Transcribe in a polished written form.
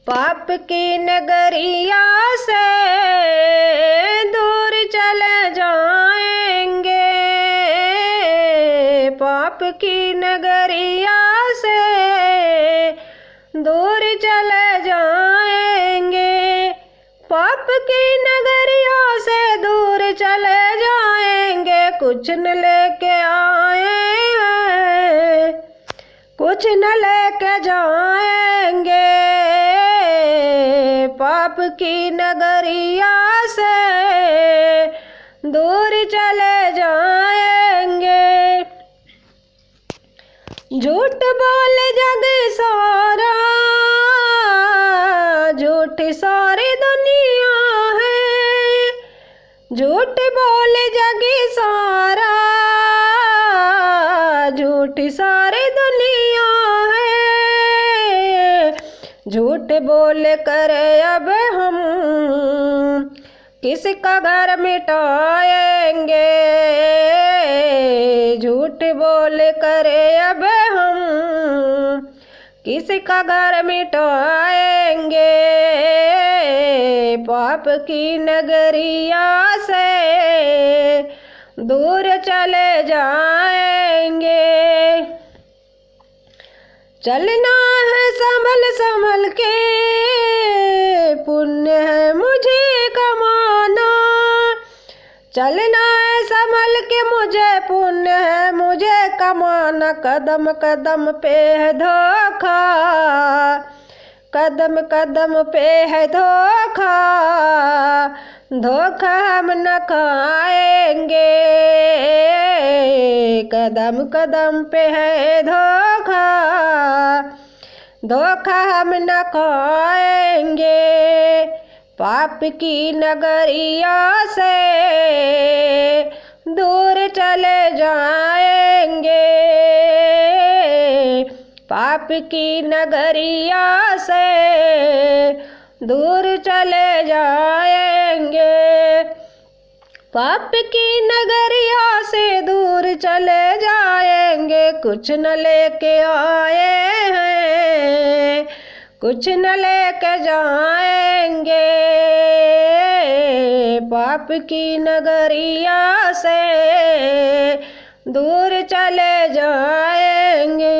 पाप की नगरिया से दूर चले जाएंगे, पाप की नगरिया से दूर चले जाएंगे, पाप की नगरिया से दूर चले जाएंगे। कुछ न लेके आए हैं, कुछ न लेके जाएंगे, पाप की नगरिया से दूर चले जाएंगे। झूठ बोले जग सारा, झूठी सारी दुनिया है, झूठ बोले जग सारा, झूठी सारी दुनिया है। झूठ बोल कर अब हम किसका घर मिटाएंगे, झूठ बोल कर अब हम किसका घर मिटाएंगे। पाप की नगरिया से दूर चले जाएंगे। चलना है संभल संभल के, पुण्य है मुझे कमाना, चलना है संभल के मुझे पुण्य है मुझे कमाना। कदम कदम पे है धोखा, कदम कदम पे है धोखा, धोखा हम न खाएंगे। कदम कदम पे है धोखा, धोखा हम न खाएंगे। पाप की नगरिया से दूर चले जाएंगे, पाप की नगरिया से दूर चले जाएंगे। पाप की नगरिया से दूर चले जाएंगे। कुछ न लेके आए हैं, कुछ न लेके जाएंगे, पाप की नगरिया से दूर चले जाएंगे।